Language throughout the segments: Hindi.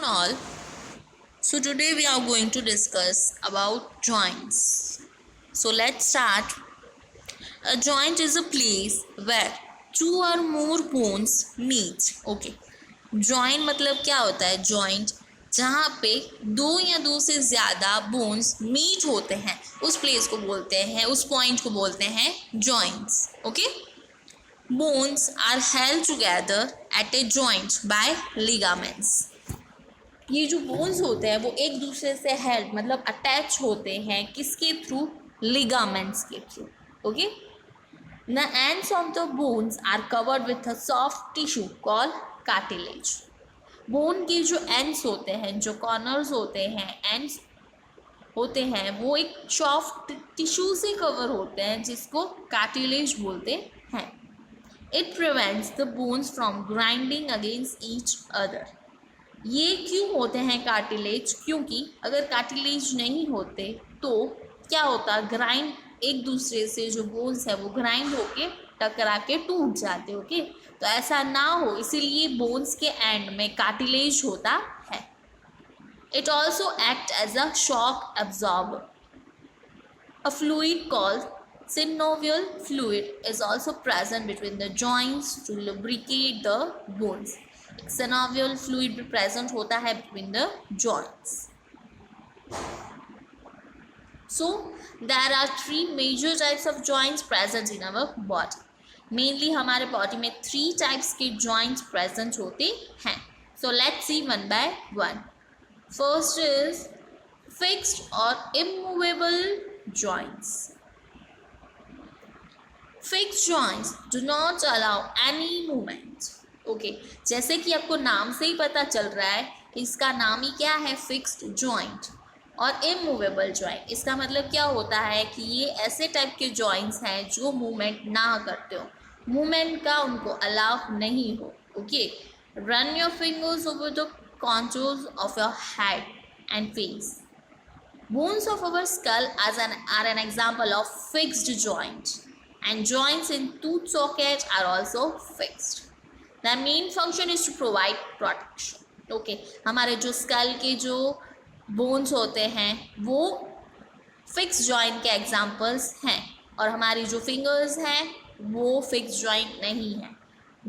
all. So today we are going to discuss about joints. So let's start. A joint is a place where two or more bones meet. Okay. Joint मतलब क्या होता है? Joint जहाँ पे दो या दो से ज़्यादा बोन्स मीट होते हैं उस प्लेस को बोलते हैं, उस पॉइंट को बोलते हैं joints. Okay. Bones are held together at a joint by ligaments. ये जो बोन्स होते हैं वो एक दूसरे से हेल्ड मतलब अटैच होते हैं किसके थ्रू? लिगामेंट्स के through. Okay. The ends of the bones are covered with a soft tissue called cartilage. Bone के जो एंड्स होते हैं, जो कॉर्नर्स होते हैं, एंड्स होते हैं, वो एक सॉफ्ट टिश्यू से कवर होते हैं जिसको कार्टिलेज बोलते हैं. It prevents the bones from grinding against each other. ये क्यों होते हैं कार्टिलेज? क्योंकि अगर कार्टिलेज नहीं होते तो क्या होता? ग्राइंड एक दूसरे से जो बोन्स है वो ग्राइंड होके टकरा के टूट जाते. ओके. तो ऐसा ना हो इसीलिए बोन्स के एंड में कार्टिलेज होता है. It also act as a shock absorber. A fluid called synovial fluid is also present between the joints to lubricate the bones. Synovial fluid भी present होता है between the joints. So there are three major types of joints present in our body. Mainly हमारे body में 3 types के joints present होते हैं. So let's see one by one. First is fixed or immovable joints. Fixed joints do not allow any movement. Okay. जैसे कि आपको नाम से ही पता चल रहा है इसका नाम ही क्या है? Fixed joint. और इमूवेबल जॉइंट इसका मतलब क्या होता है कि ये ऐसे टाइप के जॉइंट्स हैं जो मूवमेंट ना करते हो, मूवमेंट का उनको अलाउ नहीं हो. Okay. Run your fingers over the contours of your head and face. Bones of our skull are an example of fixed joint. And joints in tooth sockets are also fixed. The main function is to provide protection. Okay. हमारे जो स्कल के जो बोन्स होते हैं वो फिक्स जॉइंट के एग्जाम्पल्स हैं और हमारी जो फिंगर्स हैं वो फिक्स जॉइंट नहीं है.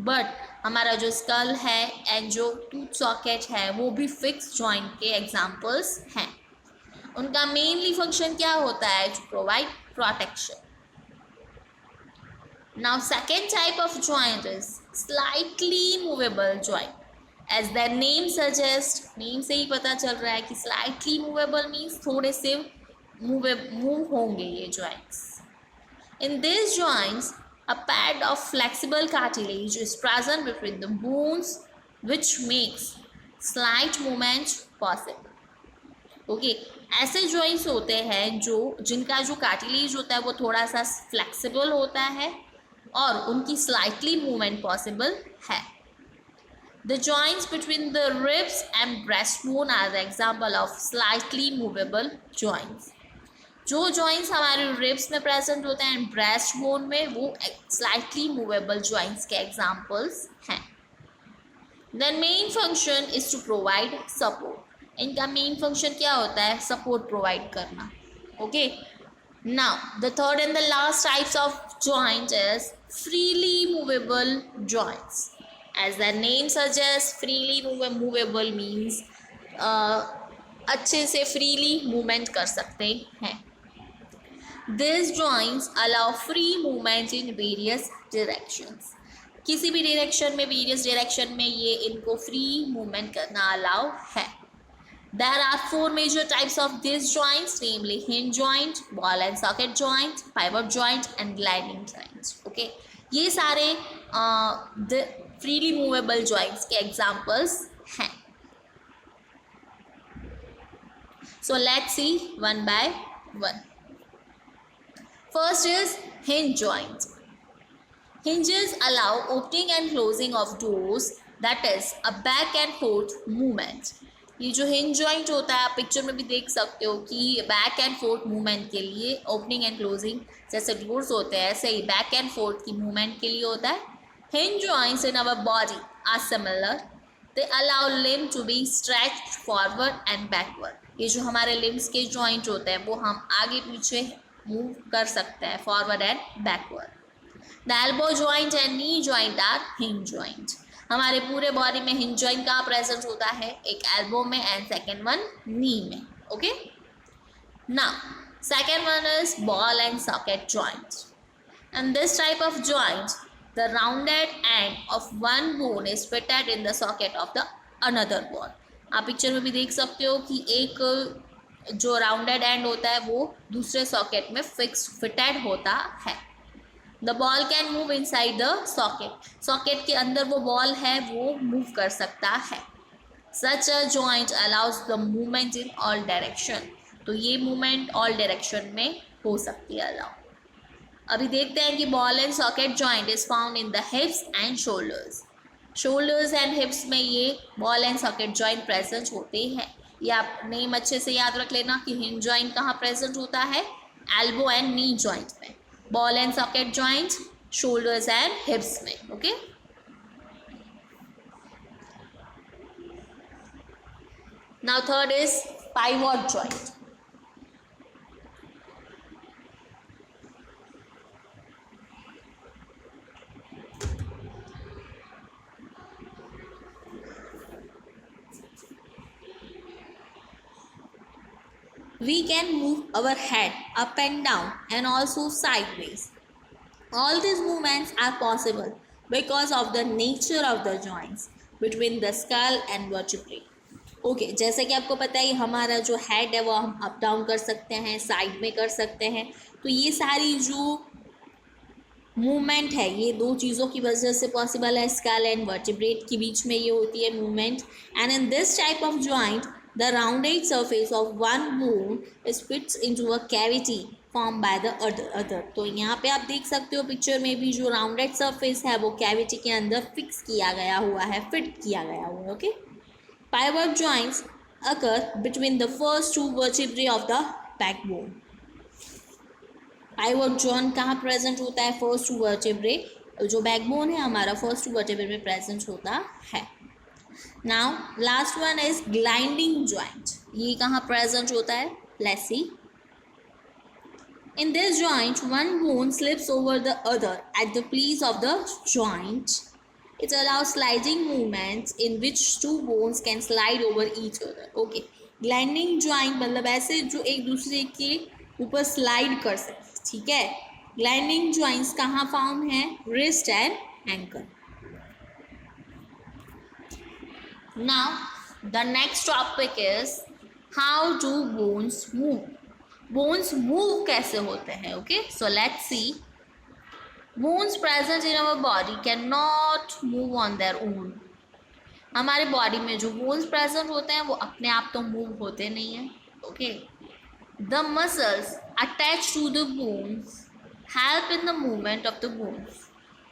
बट हमारा जो स्कल है एंड जो टूथ सॉकेट है वो भी फिक्स जॉइंट के एग्जाम्पल्स हैं. उनका मेनली फंक्शन क्या होता है? To provide protection. Now second type of joint is slightly movable joint. As their name suggests, name से ही पता चल रहा है कि slightly movable means थोड़े से move होंगे ये joints. In these joints, a pad of flexible cartilage is present between the bones, which makes slight movement possible. Okay. ऐसे joints होते हैं जो जिनका जो cartilage होता है वो थोड़ा सा flexible होता है और उनकी स्लाइटली मूवमेंट पॉसिबल है. The joints between the ribs and breast bone are example of slightly movable joints. जो जॉइंट्स हमारे रिब्स में प्रेजेंट होते हैं एंड ब्रेस्ट बोन में वो स्लाइटली मूवेबल जॉइंट्स के एग्जाम्पल्स हैं. The main function is to provide support. इनका मेन फंक्शन क्या होता है? सपोर्ट प्रोवाइड करना. Okay. Now the third and the last types of joint is freely movable joints. As the name suggests, freely movable means अच्छे से freely movement कर सकते हैं. These joints allow free movement in various directions. किसी भी direction में, various direction में ये इनको free movement करना allow है. There are 4 major types of these joints, namely hinge joint, ball and socket joint, pivot joint and gliding joint. Okay. ये सारे freely movable joints के examples हैं. So let's see one by one. First is hinge joint. Hinges allow opening and closing of doors, that is a back and forth movement. ये जो हिंज जॉइंट होता है आप पिक्चर में भी देख सकते हो कि बैक एंड फोर्थ मूवमेंट के लिए ओपनिंग एंड क्लोजिंग जैसे डोर्स होते हैं ऐसे ही बैक एंड फोर्थ की मूवमेंट के लिए होता है. Hinge joints in our body are similar. They allow limb to be stretched forward and backward. ये जो हमारे लिम्स के जॉइंट होते हैं वो हम आगे पीछे मूव कर सकते हैं, forward and backward. The elbow joint and knee joint are hinge joint. हमारे पूरे बॉडी में हिंज जॉइंट कहाँ प्रेजेंट होता है? एक एल्बो में एंड सेकेंड वन नी में। Okay, now second one is ball and socket joint. In this type of joint, the rounded end of one bone is fitted in the socket of the another bone. आप पिक्चर में भी देख सकते हो कि एक जो राउंडेड एंड होता है वो दूसरे सॉकेट में फिक्स फिटेड होता है। The ball can move inside the socket. Socket के अंदर वो बॉल है वो मूव कर सकता है। Such a joint allows the movement in all direction. तो ये मूवमेंट ऑल डायरेक्शन में हो सकती है अलाउ। अभी देखते हैं कि ball and socket joint is found in the हिप्स and shoulders. Shoulders and hips में ये ball and socket joint present होते हैं। ये आप नेम अच्छे से याद रख लेना कि हिंज जॉइंट कहाँ प्रेजेंट होता है? एल्बो एंड नी जॉइंट में। Ball and socket joint shoulders and hips में। Okay, now third is pivot joint. We can move our head up and down and also sideways. All these movements are possible because of the nature of the joints between the skull and vertebrae. Okay, जैसे कि आपको पता है हमारा जो हेड है वो हम अप डाउन कर सकते हैं, साइड में कर सकते हैं। तो ये सारी जो मूवमेंट है ये दो चीज़ों की वजह से पॉसिबल है। स्कल एंड वर्टिब्रेट के बीच में ये होती है movement. And in this type of joint the rounded surface of one bone is fits into a cavity formed by the other. तो यहाँ पे आप देख सकते हो पिक्चर में भी जो राउंडेड सरफेस है वो कैविटी के अंदर फिक्स किया गया हुआ है, फिट किया गया हुआ है। Okay, pivot joints occur between the first two vertebrae of the backbone. Pivot joint कहाँ प्रेजेंट होता है? फर्स्ट टू वर्टेब्रे, जो बैकबोन है हमारा फर्स्ट टू वर्टेब्रे में प्रेजेंट होता है। Now last one is gliding joint. ये कहाँ present होता है? Let's see. In this joint, one bone slips over the other at the place of the joint. It allows sliding movements in which two bones can slide over each other. Okay. Gliding joint मतलब ऐसे जो एक दूसरे के ऊपर slide कर सकते, ठीक है? Gliding joints कहाँ found हैं? Wrist and ankle. Now the next topic is how do bones move. Bones move कैसे होते हैं? Okay, so let's see. Bones present in our body cannot move on their own. हमारे बॉडी में जो बोन्स प्रेजेंट होते हैं वो अपने आप तो मूव होते नहीं हैं। Okay, the muscles attach to the bones help in the movement of the bones.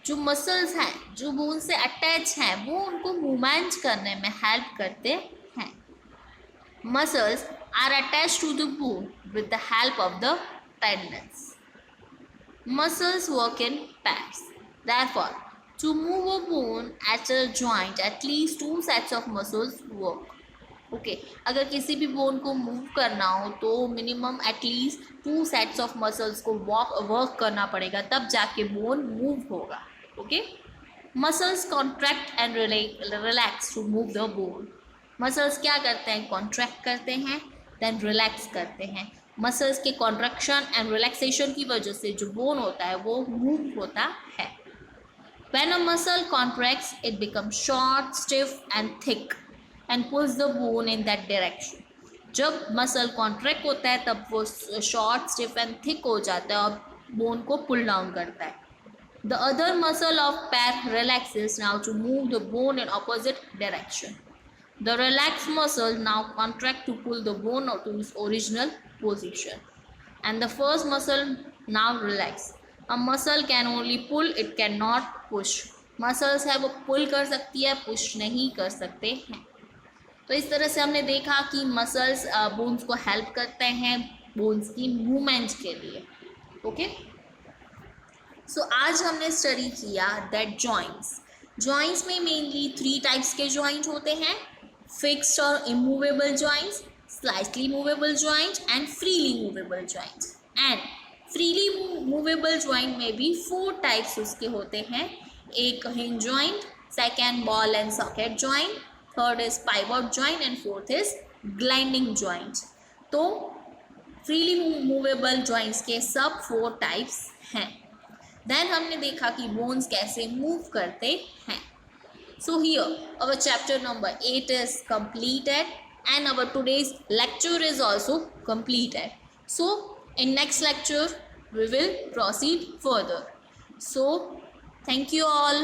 जो मसल्स हैं जो बोन से अटैच हैं वो उनको मूवमेंट करने में हेल्प करते हैं। Muscles are attach to the bone with the help of the tendons. Muscles work in pairs. Therefore to move a bone at a joint at least 2 sets of muscles work. Okay, अगर किसी भी बोन को मूव करना हो तो minimum at least 2 sets of muscles को वर्क करना पड़ेगा, तब जाके बोन मूव होगा। Okay, muscles contract and relax to move the bone. Muscles क्या करते हैं? कॉन्ट्रैक्ट करते हैं देन रिलैक्स करते हैं। मसल्स के कॉन्ट्रैक्शन एंड रिलैक्सेशन की वजह से जो बोन होता है वो मूव होता है। When a muscle contracts it becomes short, stiff and thick and pulls the bone in that direction. जब मसल कॉन्ट्रैक्ट होता है तब वो शॉर्ट, स्टिफ एंड थिक हो जाता है और बोन को पुल डाउन करता है। The other muscle of pair relaxes now to move the bone in opposite direction. The relaxed muscle now contract to pull the bone to its original position. And the first muscle now relax. A muscle can only pull, it cannot push. Muscles है वो pull कर सकती है, push नहीं कर सकते हैं। तो इस तरह से हमने देखा कि मसल्स बोन्स को हेल्प करते हैं बोन्स की मूवमेंट के लिए। ओके, सो आज हमने स्टडी किया दैट जॉइंट्स जॉइंट्स में मेनली 3 टाइप्स के जॉइंट होते हैं, फिक्स्ड और immovable joints, slightly movable joint and freely movable joint. And freely movable joint में भी 4 टाइप्स उसके होते हैं, एक hinge joint, second ball and socket joint, third is pivot joint and fourth is gliding joint. तो फ्रीली मूवेबल जॉइंट्स के सब 4 टाइप्स हैं। देन हमने देखा कि बोन्स कैसे मूव करते हैं। So here our chapter number 8 is completed and our today's lecture is also completed. So in next lecture we will proceed further. So thank you all.